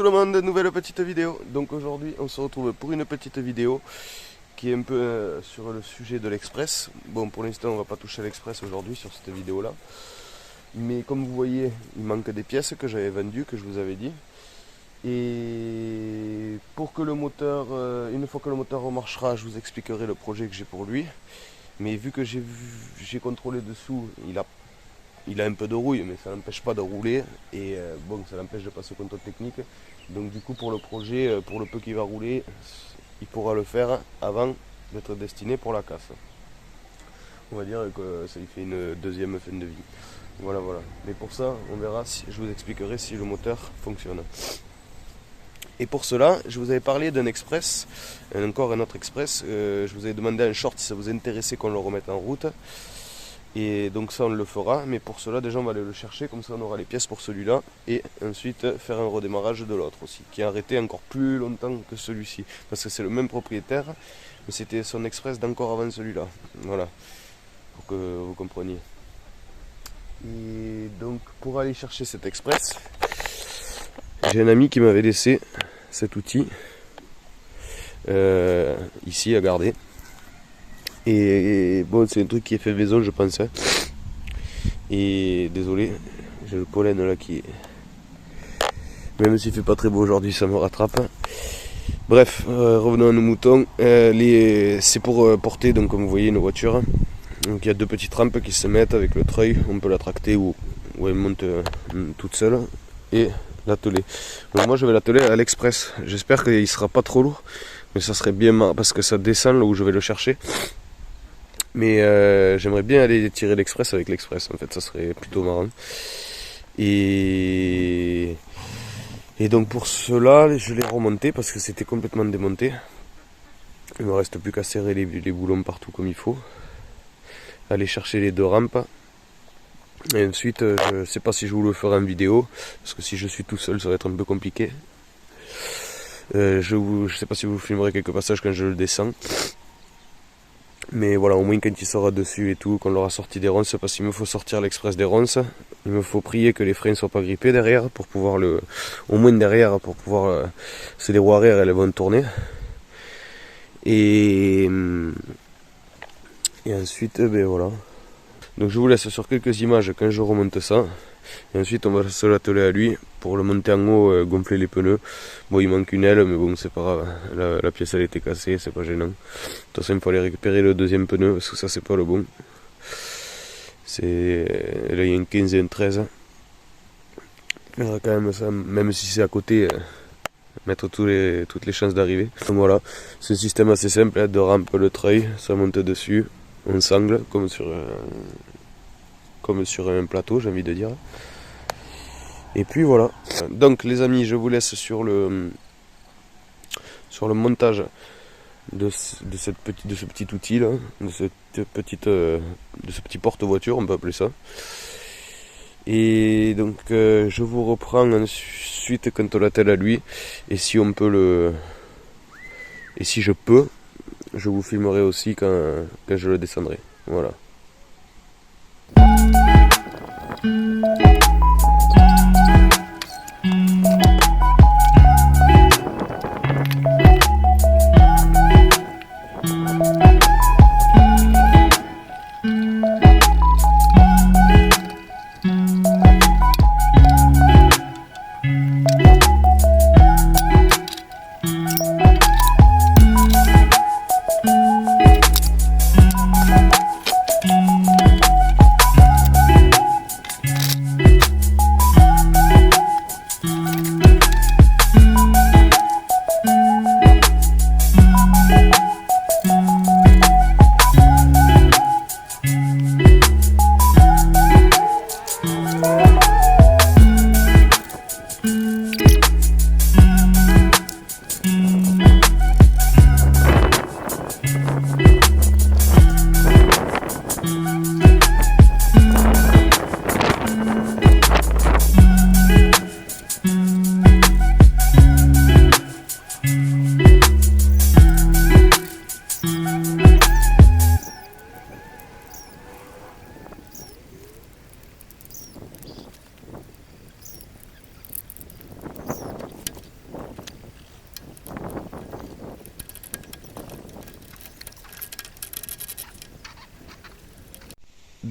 tout le monde, nouvelle petite vidéo. Donc aujourd'hui on se retrouve pour une petite vidéo qui est un peu sur le sujet de l'Express. Bon, pour l'instant on va pas toucher à l'Express aujourd'hui sur cette vidéo là. Mais comme vous voyez, il manque des pièces que j'avais vendues, que je vous avais dit. Et pour que le moteur, une fois que le moteur remarchera, je vous expliquerai le projet que j'ai pour lui. Mais vu que j'ai contrôlé dessous, il a un peu de rouille, mais ça n'empêche pas de rouler. Et bon, ça l'empêche de passer au contrôle technique. Donc du coup, pour le projet, pour le peu qu'il va rouler, il pourra le faire avant d'être destiné pour la casse. On va dire que ça lui fait une deuxième fin de vie. Voilà. Mais pour ça, on verra, je vous expliquerai si le moteur fonctionne. Et pour cela, je vous avais parlé d'un express, encore un autre express. Je vous avais demandé un short si ça vous intéressait qu'on le remette en route. Et donc ça on le fera, mais pour cela déjà on va aller le chercher, comme ça on aura les pièces pour celui-là. Et ensuite faire un redémarrage de l'autre aussi, qui est arrêté encore plus longtemps que celui-ci. Parce que c'est le même propriétaire, mais c'était son express d'encore avant celui-là. Voilà, pour que vous compreniez. Et donc pour aller chercher cet express, j'ai un ami qui m'avait laissé cet outil ici à garder. Et bon, c'est un truc qui est fait maison, je pense. Et désolé, j'ai le pollen là qui est... Même s'il fait pas très beau aujourd'hui, ça me rattrape. Bref, revenons à nos moutons. C'est pour porter, donc comme vous voyez, une voiture. Donc il y a deux petites rampes qui se mettent avec le treuil. On peut la tracter ou elle monte toute seule. Et l'atteler. Donc moi je vais l'atteler à l'Express. J'espère qu'il sera pas trop lourd. Mais ça serait bien marrant parce que ça descend là où je vais le chercher. Mais j'aimerais bien aller tirer l'Express avec l'Express, en fait, ça serait plutôt marrant. Et donc pour cela, je l'ai remonté parce que c'était complètement démonté. Il me reste plus qu'à serrer les boulons partout comme il faut. Aller chercher les deux rampes. Et ensuite, je ne sais pas si je vous le ferai en vidéo, parce que si je suis tout seul, ça va être un peu compliqué. Je ne sais pas si vous filmerez quelques passages quand je le descends. Mais voilà, au moins quand il sera dessus et tout, qu'on l'aura sorti des ronces, parce qu'il me faut sortir l'Express des ronces, il me faut prier que les freins ne soient pas grippés derrière, pour pouvoir au moins derrière, pour pouvoir, c'est les roues arrière, elles vont tourner. Et ensuite, ben voilà. Donc je vous laisse sur quelques images quand je remonte ça. Et ensuite on va se l'atteler à lui pour le monter en haut, gonfler les pneus. Bon, il manque une aile, mais bon, c'est pas grave. La pièce elle était cassée, c'est pas gênant. De toute façon il faut aller récupérer le deuxième pneu parce que ça c'est pas le bon. Là il y a un 15 et un 13. Il faudra quand même ça, même si c'est à côté, mettre toutes les chances d'arriver. Donc voilà, c'est un système assez simple, deux rampes, le treuil, ça monte dessus, on sangle comme sur un plateau, j'ai envie de dire. Et puis voilà. Donc les amis, je vous laisse sur le montage de ce petit outil là, de ce petit porte-voiture, on peut appeler ça. Et donc je vous reprends ensuite quand on l'attelle à lui, et si on peut et si je peux, je vous filmerai aussi quand je le descendrai. Voilà.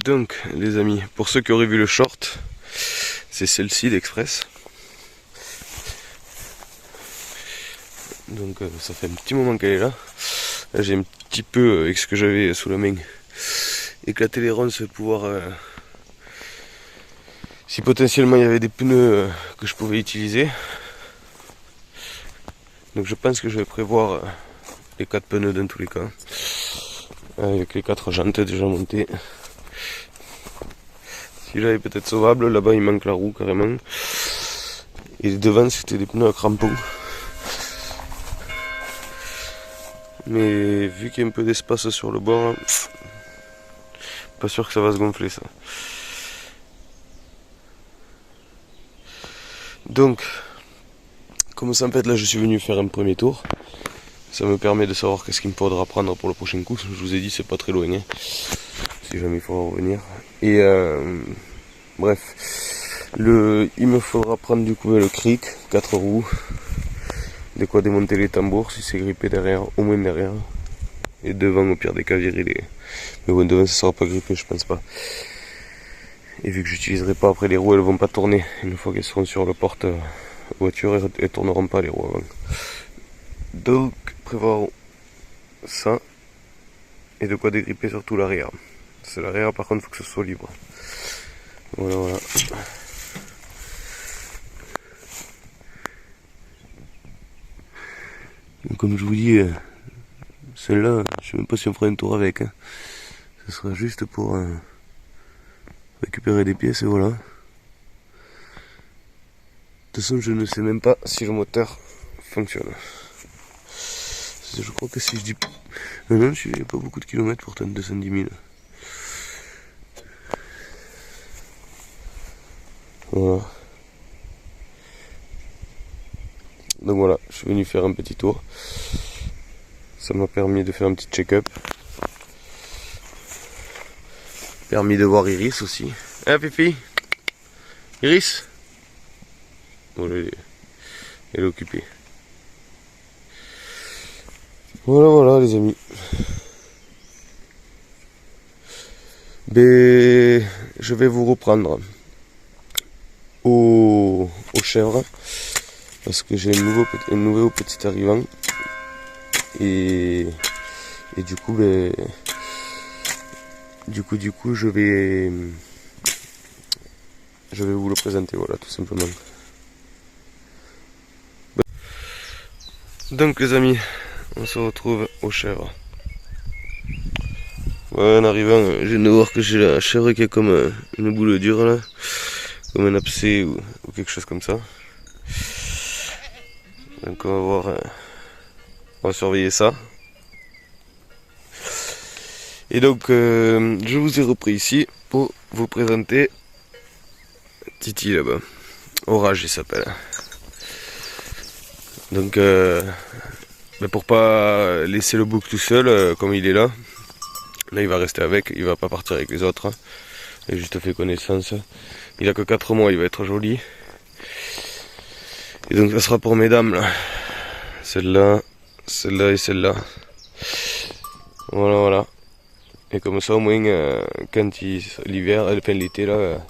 Donc les amis, pour ceux qui auraient vu le short, c'est celle-ci d'Express. Donc ça fait un petit moment qu'elle est là. Là j'ai un petit peu, avec ce que j'avais sous la main, éclaté les ronces pour pouvoir... si potentiellement il y avait des pneus que je pouvais utiliser. Donc je pense que je vais prévoir les 4 pneus dans tous les cas. Avec les 4 jantes déjà montées. Si j'avais peut-être sauvable, là-bas il manque la roue carrément. Et devant c'était des pneus à crampons. Mais vu qu'il y a un peu d'espace sur le bord, pas sûr que ça va se gonfler ça. Donc, comme ça en fait là je suis venu faire un premier tour. Ça me permet de savoir qu'est-ce qu'il me faudra prendre pour le prochain coup. Je vous ai dit c'est pas très loin, hein, si jamais il faudra revenir. Et bref, il me faudra prendre du coup le cric, 4 roues, de quoi démonter les tambours si c'est grippé derrière, au moins derrière. Et devant au pire des cas virer les... Mais bon devant ça sera pas grippé je pense pas. Et vu que j'utiliserai pas après les roues, elles vont pas tourner. Une fois qu'elles seront sur le porte voiture, elles tourneront pas les roues avant. Donc prévoir ça et de quoi dégripper surtout l'arrière. C'est l'arrière par contre, il faut que ce soit libre. Voilà, voilà. Donc, comme je vous dis, celle-là, je sais même pas si on fera un tour avec. Hein. Ce sera juste pour récupérer des pièces et voilà. De toute façon, je ne sais même pas si le moteur fonctionne. Je crois que si je dis... Non, je n'ai pas beaucoup de kilomètres pourtant, 210 000. Voilà. Donc voilà, je suis venu faire un petit tour. Ça m'a permis de faire un petit check-up. Permis de voir Iris aussi. Hein, Pipi? Iris? Bon, elle est occupée. Voilà, voilà les amis. Ben, je vais vous reprendre aux chèvres parce que j'ai un nouveau petit arrivant et du coup ben du coup je vais vous le présenter, voilà, tout simplement. Donc les amis, on se retrouve aux chèvres. Ouais, en arrivant, je viens de voir que j'ai la chèvre qui est comme une boule dure là, comme un abcès ou quelque chose comme ça. Donc on va voir, on va surveiller ça. Et donc je vous ai repris ici pour vous présenter Titi là-bas. Orage il s'appelle. Donc pour pas laisser le bouc tout seul, comme il est là il va rester avec, il va pas partir avec les autres. Hein. Il a juste fait connaissance. Il a que 4 mois, il va être joli. Et donc ça sera pour mesdames là. Celle-là, celle-là et celle-là. Voilà, voilà. Et comme ça au moins quand l'hiver, enfin l'été là,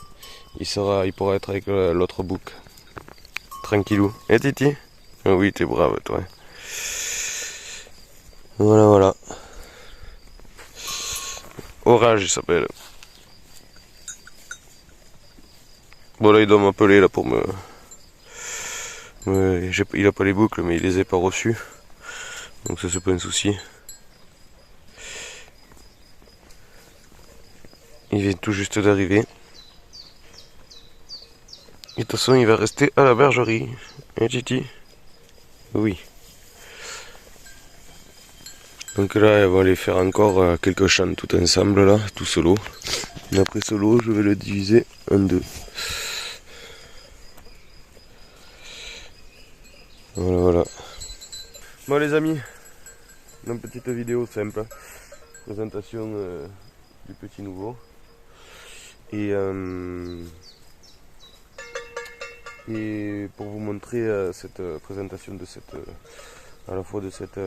il pourra être avec l'autre bouc. Tranquillou. Et Titi? Ah oui, t'es brave toi. Voilà, voilà. Orage il s'appelle. Bon là il doit m'appeler là pour me... il a pas les boucles mais il les a pas reçus. Donc ça c'est pas un souci. Il vient tout juste d'arriver. Et de toute façon il va rester à la bergerie. Hein Titi? Oui. Donc là, on va aller faire encore quelques chants tout ensemble là, tout solo. Et après solo, je vais le diviser en 2. Voilà, voilà. Bon les amis, une petite vidéo simple. Présentation du petit nouveau. Et pour vous montrer cette présentation de cette... à la fois de cette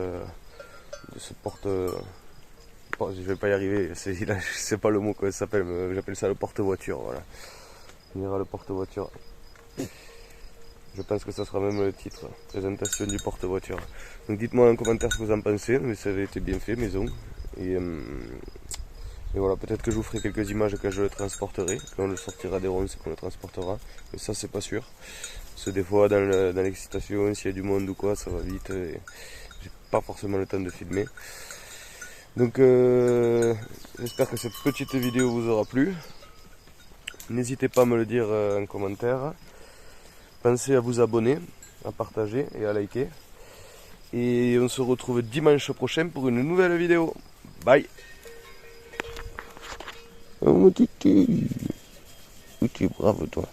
porte Bon, je vais pas y arriver, c'est pas le mot que ça s'appelle, j'appelle ça le porte-voiture, voilà. On ira le porte-voiture. Je pense que ça sera même le titre, présentation du porte-voiture. Donc dites-moi en commentaire ce que vous en pensez, mais ça avait été bien fait, maison. Et voilà, peut-être que je vous ferai quelques images quand je le transporterai. Quand on le sortira des ronces, qu'on le transportera. Mais ça, c'est pas sûr. Parce que des fois, dans l'excitation, s'il y a du monde ou quoi, ça va vite. Et j'ai pas forcément le temps de filmer. Donc, j'espère que cette petite vidéo vous aura plu. N'hésitez pas à me le dire en commentaire. Pensez à vous abonner, à partager et à liker. Et on se retrouve dimanche prochain pour une nouvelle vidéo. Bye! Oh mon titi, tu es brave toi.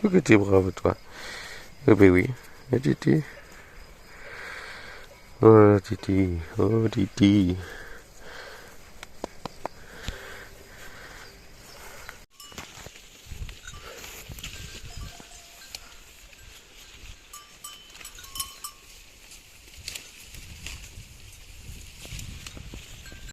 Oh que tu es brave toi. Oh ben oui, titi. Oh titi, oh titi.